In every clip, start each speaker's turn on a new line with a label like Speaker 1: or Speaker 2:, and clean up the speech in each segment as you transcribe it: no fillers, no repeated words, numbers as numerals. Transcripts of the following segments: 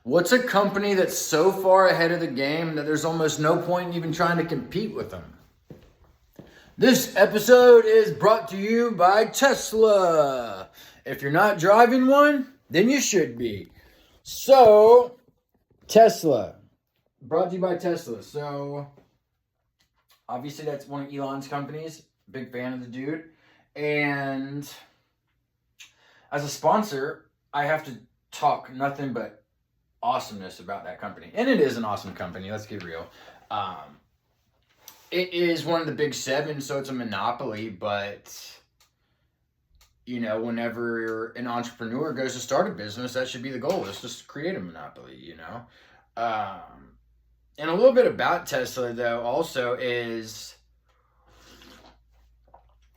Speaker 1: What's a company that's so far ahead of the game that there's almost no point in even trying to compete with them? This episode is brought to you by Tesla. If you're not driving one, then you should be. So, Tesla. Brought to you by Tesla. So, obviously that's one of Elon's companies. Big fan of the dude. And as a sponsor, I have to talk nothing but awesomeness about that company. And it is an awesome company, let's get real. It is one of the big seven, so it's a monopoly, but you know, whenever an entrepreneur goes to start a business, that should be the goal. Is just create a monopoly, you know. And a little bit about Tesla, though, also is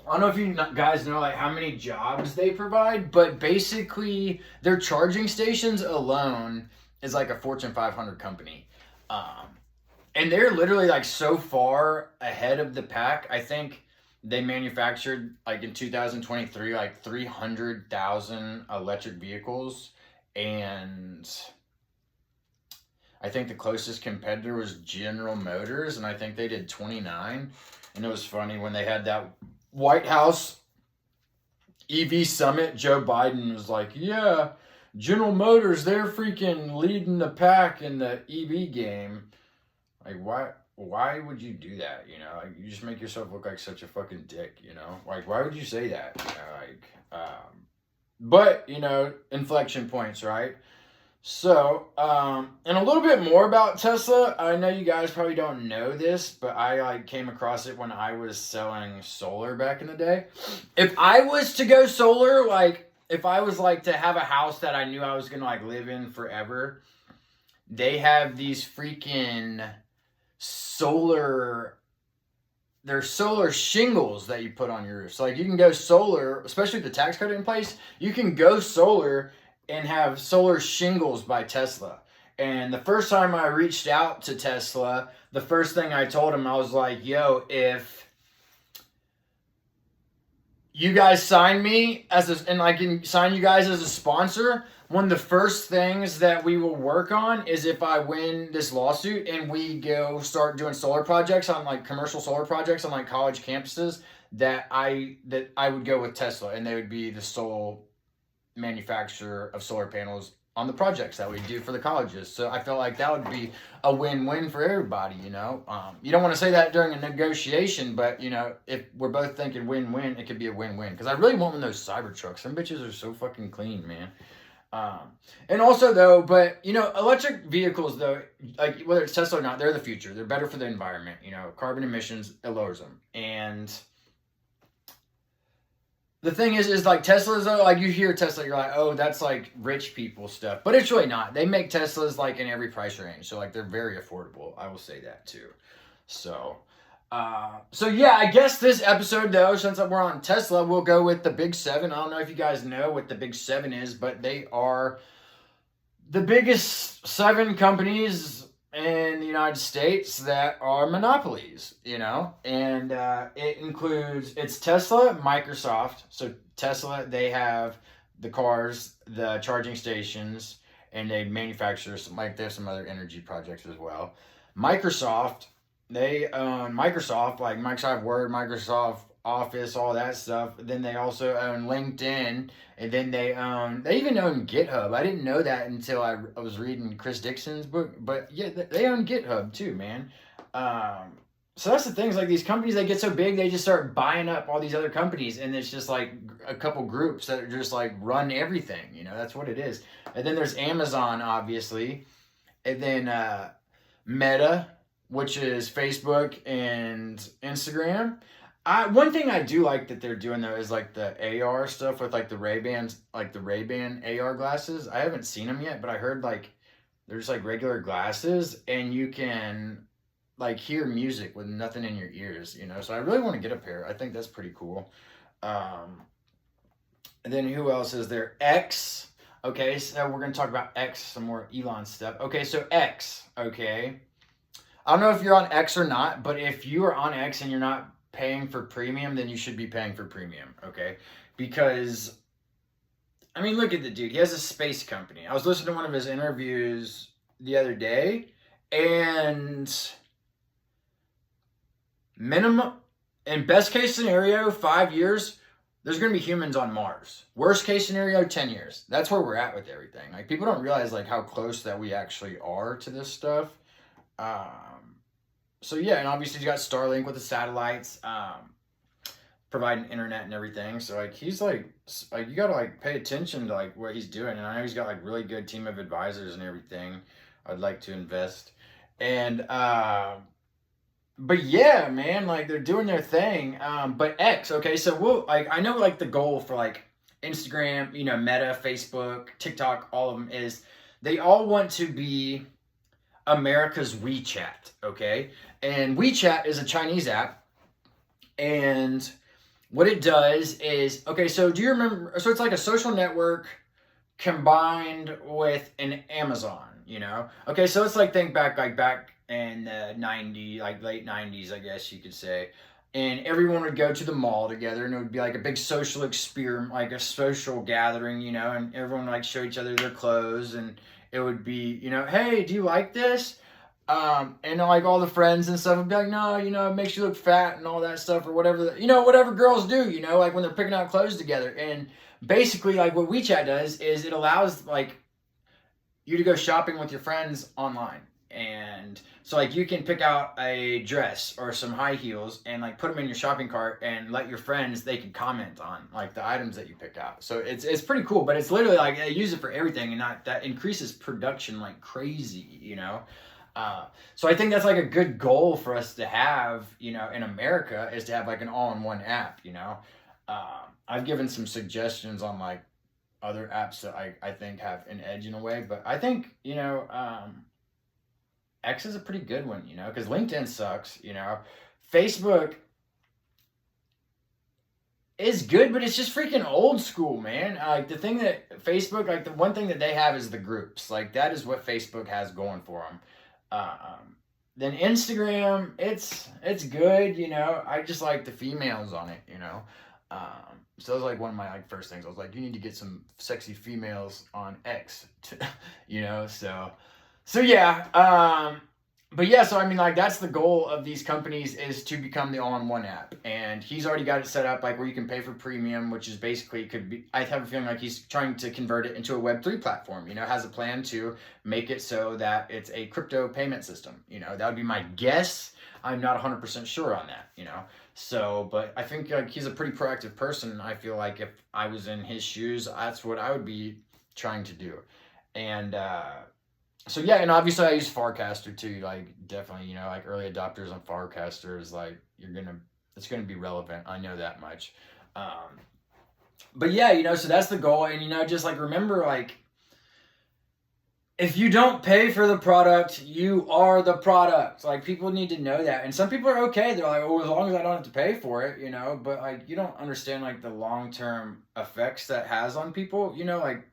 Speaker 1: I don't know if you guys know like how many jobs they provide, but basically their charging stations alone is like a Fortune 500 company. And they're literally like so far ahead of the pack. I think they manufactured like in 2023 like 300,000 electric vehicles, and I think the closest competitor was General Motors, and I think they did 29. And it was funny when they had that White House EV summit, Joe Biden was like, yeah, General Motors, they're freaking leading the pack in the EV game. Like, why would you do that? You know, like, you just make yourself look like such a fucking dick, you know? Like, why would you say that? You know, like, but, you know, inflection points, right? So, and a little bit more about Tesla. I know you guys probably don't know this, but I like came across it when I was selling solar back in the day. If I was to go solar, like, if I was like to have a house that I knew I was gonna like live in forever, they have these freaking there's solar shingles that you put on your roof. So like you can go solar, especially with the tax credit in place, you can go solar and have solar shingles by Tesla. And the first time I reached out to Tesla, the first thing I told him, I was like, yo, if you guys sign me and I can sign you guys as a sponsor, one of the first things that we will work on is if I win this lawsuit and we go start doing solar projects on like commercial solar projects on like college campuses, that I would go with Tesla and they would be the sole manufacturer of solar panels on the projects that we do for the colleges. So I felt like that would be a win-win for everybody, you know. You don't want to say that during a negotiation, but you know, if we're both thinking win-win, it could be a win-win. Because I really want one of those Cybertrucks. Some bitches are so fucking clean, man. And also though, but you know, electric vehicles though, like whether it's Tesla or not, they're the future. They're better for the environment. You know, carbon emissions, it lowers them. And the thing is like Teslas though, like you hear Tesla, you're like, oh, that's like rich people stuff. But it's really not. They make Teslas like in every price range. So like they're very affordable. I will say that too. So yeah, I guess this episode though, since we're on Tesla, we'll go with the big seven. I don't know if you guys know what the big seven is, but they are the biggest seven companies in the United States that are monopolies, you know, and it includes, it's Tesla, Microsoft. So Tesla, they have the cars, the charging stations, and they manufacture some, like there's some other energy projects as well. Microsoft, they own Microsoft, like Microsoft Word, Microsoft Office, all that stuff. Then they also own LinkedIn, and then they even own GitHub. I didn't know that until I was reading Chris Dixon's book, but yeah, they own GitHub too, man. So that's the things, like these companies, they get so big, they just start buying up all these other companies, and it's just like a couple groups that are just like run everything, you know, that's what it is. And then there's Amazon, obviously, and then Meta, which is Facebook and Instagram. One thing I do like that they're doing though is like the AR stuff with like the Ray-Bans, like the Ray-Ban AR glasses. I haven't seen them yet, but I heard like they're just like regular glasses and you can like hear music with nothing in your ears, you know. So I really want to get a pair. I think that's pretty cool. And then who else is there? X. Okay, so we're gonna talk about X, some more Elon stuff. Okay, so X. Okay. I don't know if you're on X or not, but if you are on X and you're not paying for premium, then you should be paying for premium, okay? Because I mean, look at the dude. He has a space company. I was listening to one of his interviews the other day, and minimum, in best case scenario, 5 years, there's going to be humans on Mars. Worst case scenario, 10 years. That's where we're at with everything. Like, people don't realize, like, how close that we actually are to this stuff. So, yeah, and obviously he's got Starlink with the satellites, providing internet and everything. So, like, he's, like, you got to, like, pay attention to, like, what he's doing. And I know he's got, like, really good team of advisors and everything. I'd like to invest. And, but yeah, man, like they're doing their thing. But X, okay, so we'll like I know like the goal for like Instagram, you know, Meta, Facebook, TikTok, all of them is they all want to be America's WeChat, okay? And WeChat is a Chinese app, and what it does is okay, so do you remember so it's like a social network combined with an Amazon, you know? Okay, so let's like think back in the 90s, like late 90s, I guess you could say. And everyone would go to the mall together, and it would be like a big social experiment, like a social gathering, you know, and everyone would like show each other their clothes, and it would be, you know, hey, do you like this? And like all the friends and stuff would be like, no, you know, it makes you look fat and all that stuff, or whatever, you know, whatever girls do, you know, like when they're picking out clothes together. And basically, like what WeChat does is it allows like you to go shopping with your friends online. And so like you can pick out a dress or some high heels and like put them in your shopping cart and let your friends, they can comment on like the items that you pick out. So it's pretty cool, but it's literally like they use it for everything, and that increases production like crazy, you know. So I think that's like a good goal for us to have, you know, in America, is to have like an all-in-one app, you know. I've given some suggestions on like other apps that I think have an edge in a way, but I think, you know, X is a pretty good one, you know, because LinkedIn sucks, you know. Facebook is good, but it's just freaking old school, man. Like the thing that Facebook, like the one thing that they have is the groups. Like that is what Facebook has going for them. Then Instagram, it's good, you know. I just like the females on it, you know. So that was like one of my like first things. I was like, you need to get some sexy females on X, you know. So yeah. But yeah, so I mean, like that's the goal of these companies, is to become the all-in-one app, and he's already got it set up like where you can pay for premium, which is basically could be. I have a feeling like he's trying to convert it into a Web3 platform. You know, has a plan to make it so that it's a crypto payment system. You know, that would be my guess. I'm not 100% sure on that. You know, so but I think like he's a pretty proactive person. I feel like if I was in his shoes, that's what I would be trying to do, and. So yeah, and obviously I use Farcaster too. Like definitely, you know, like early adopters on Farcaster is like it's gonna be relevant. I know that much. But yeah, you know, so that's the goal, and you know, just like remember, like if you don't pay for the product, you are the product. Like people need to know that, and some people are okay. They're like, oh, as long as I don't have to pay for it, you know. But like you don't understand like the long-term effects that has on people. You know, like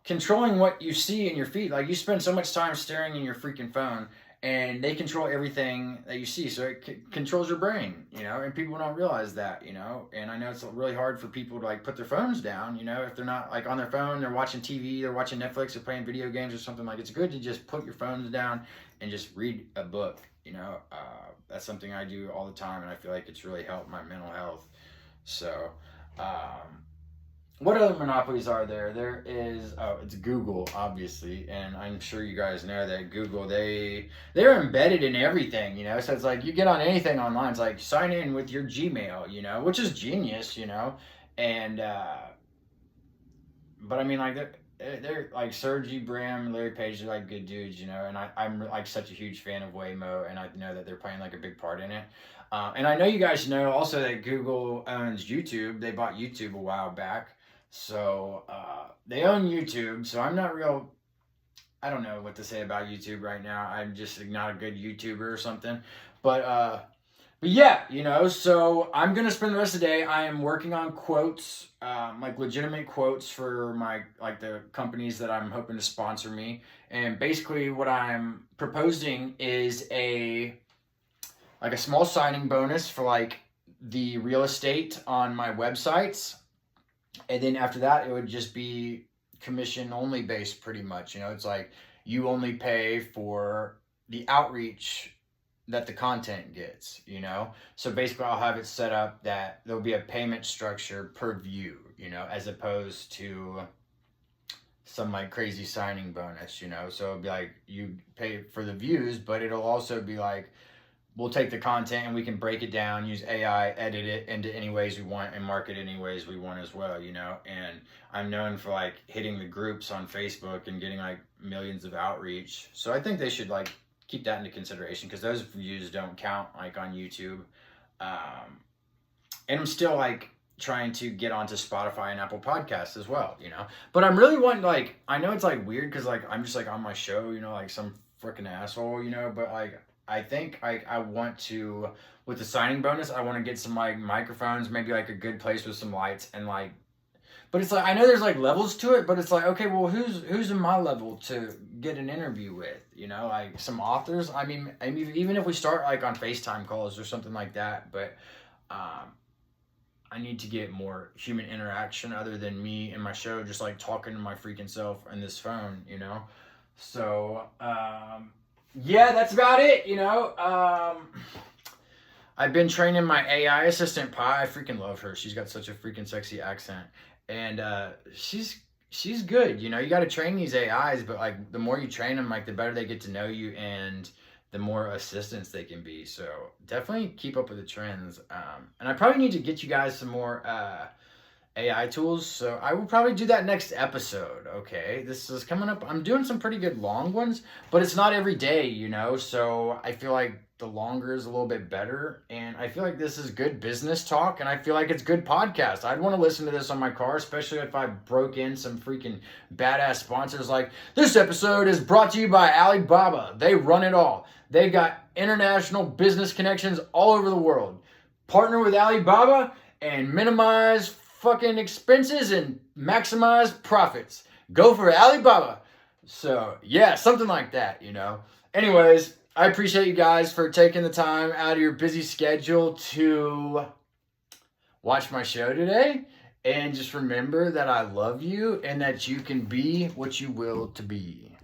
Speaker 1: controlling what you see in your feed. Like you spend so much time staring in your freaking phone, and they control everything that you see. So it controls your brain, you know, and people don't realize that, you know. And I know it's really hard for people to like put their phones down, you know, if they're not like on their phone, they're watching TV, they're watching Netflix, they're playing video games or something. Like it's good to just put your phones down and just read a book, you know. That's something I do all the time, and I feel like it's really helped my mental health. So, what other monopolies are there? There is, it's Google, obviously, and I'm sure you guys know that Google, they're embedded in everything, you know. So it's like you get on anything online, it's like sign in with your Gmail, you know, which is genius, you know. And but I mean, like they're like Sergey Brin, Larry Page, are like good dudes, you know. And I'm like such a huge fan of Waymo, and I know that they're playing like a big part in it. And I know you guys know also that Google owns YouTube. They bought YouTube a while back. So they own YouTube. So I don't know what to say about YouTube right now. I'm just not a good YouTuber or something. But yeah, you know, so I'm going to spend the rest of the day. I am working on quotes, like legitimate quotes for the companies that I'm hoping to sponsor me. And basically what I'm proposing is a small signing bonus for like the real estate on my websites. And then after that, it would just be commission only based pretty much. You know, it's like you only pay for the outreach that the content gets, you know? So basically, I'll have it set up that there'll be a payment structure per view, you know, as opposed to some like crazy signing bonus, you know? So it'll be like you pay for the views, but it'll also be like, we'll take the content and we can break it down, use AI, edit it into any ways we want, and market any ways we want as well, you know? And I'm known for like hitting the groups on Facebook and getting like millions of outreach. So I think they should like keep that into consideration because those views don't count like on YouTube. Um, and I'm still like trying to get onto Spotify and Apple Podcasts as well, you know? But I'm really wanting like, I know it's like weird because like I'm just like on my show, you know, like some freaking asshole, you know, but like I think I want to, with the signing bonus, I want to get some like microphones, maybe like a good place with some lights and like, but it's like I know there's like levels to it, but it's like okay, well who's in my level to get an interview with, you know, like some authors. I mean even if we start like on FaceTime calls or something like that, but um, I need to get more human interaction other than me and my show just like talking to my freaking self and this phone, you know. So yeah, that's about it, you know. I've been training my AI assistant Pi. I freaking love her. She's got such a freaking sexy accent, and she's good. You know, you got to train these AIs, but like the more you train them, like the better they get to know you, and the more assistants they can be. So definitely keep up with the trends. And I probably need to get you guys some more AI tools. So I will probably do that next episode. Okay, this is coming up. I'm doing some pretty good long ones, but it's not every day, you know. So I feel like the longer is a little bit better, and I feel like this is good business talk, and I feel like it's good podcast. I'd want to listen to this on my car, especially if I broke in some freaking badass sponsors. Like this episode is brought to you by Alibaba. They run it all. They got international business connections all over the world. Partner with Alibaba and minimize fucking expenses and maximize profits. Go for Alibaba. So yeah, something like that, you know. Anyways, I appreciate you guys for taking the time out of your busy schedule to watch my show today. And just remember that I love you and that you can be what you will to be.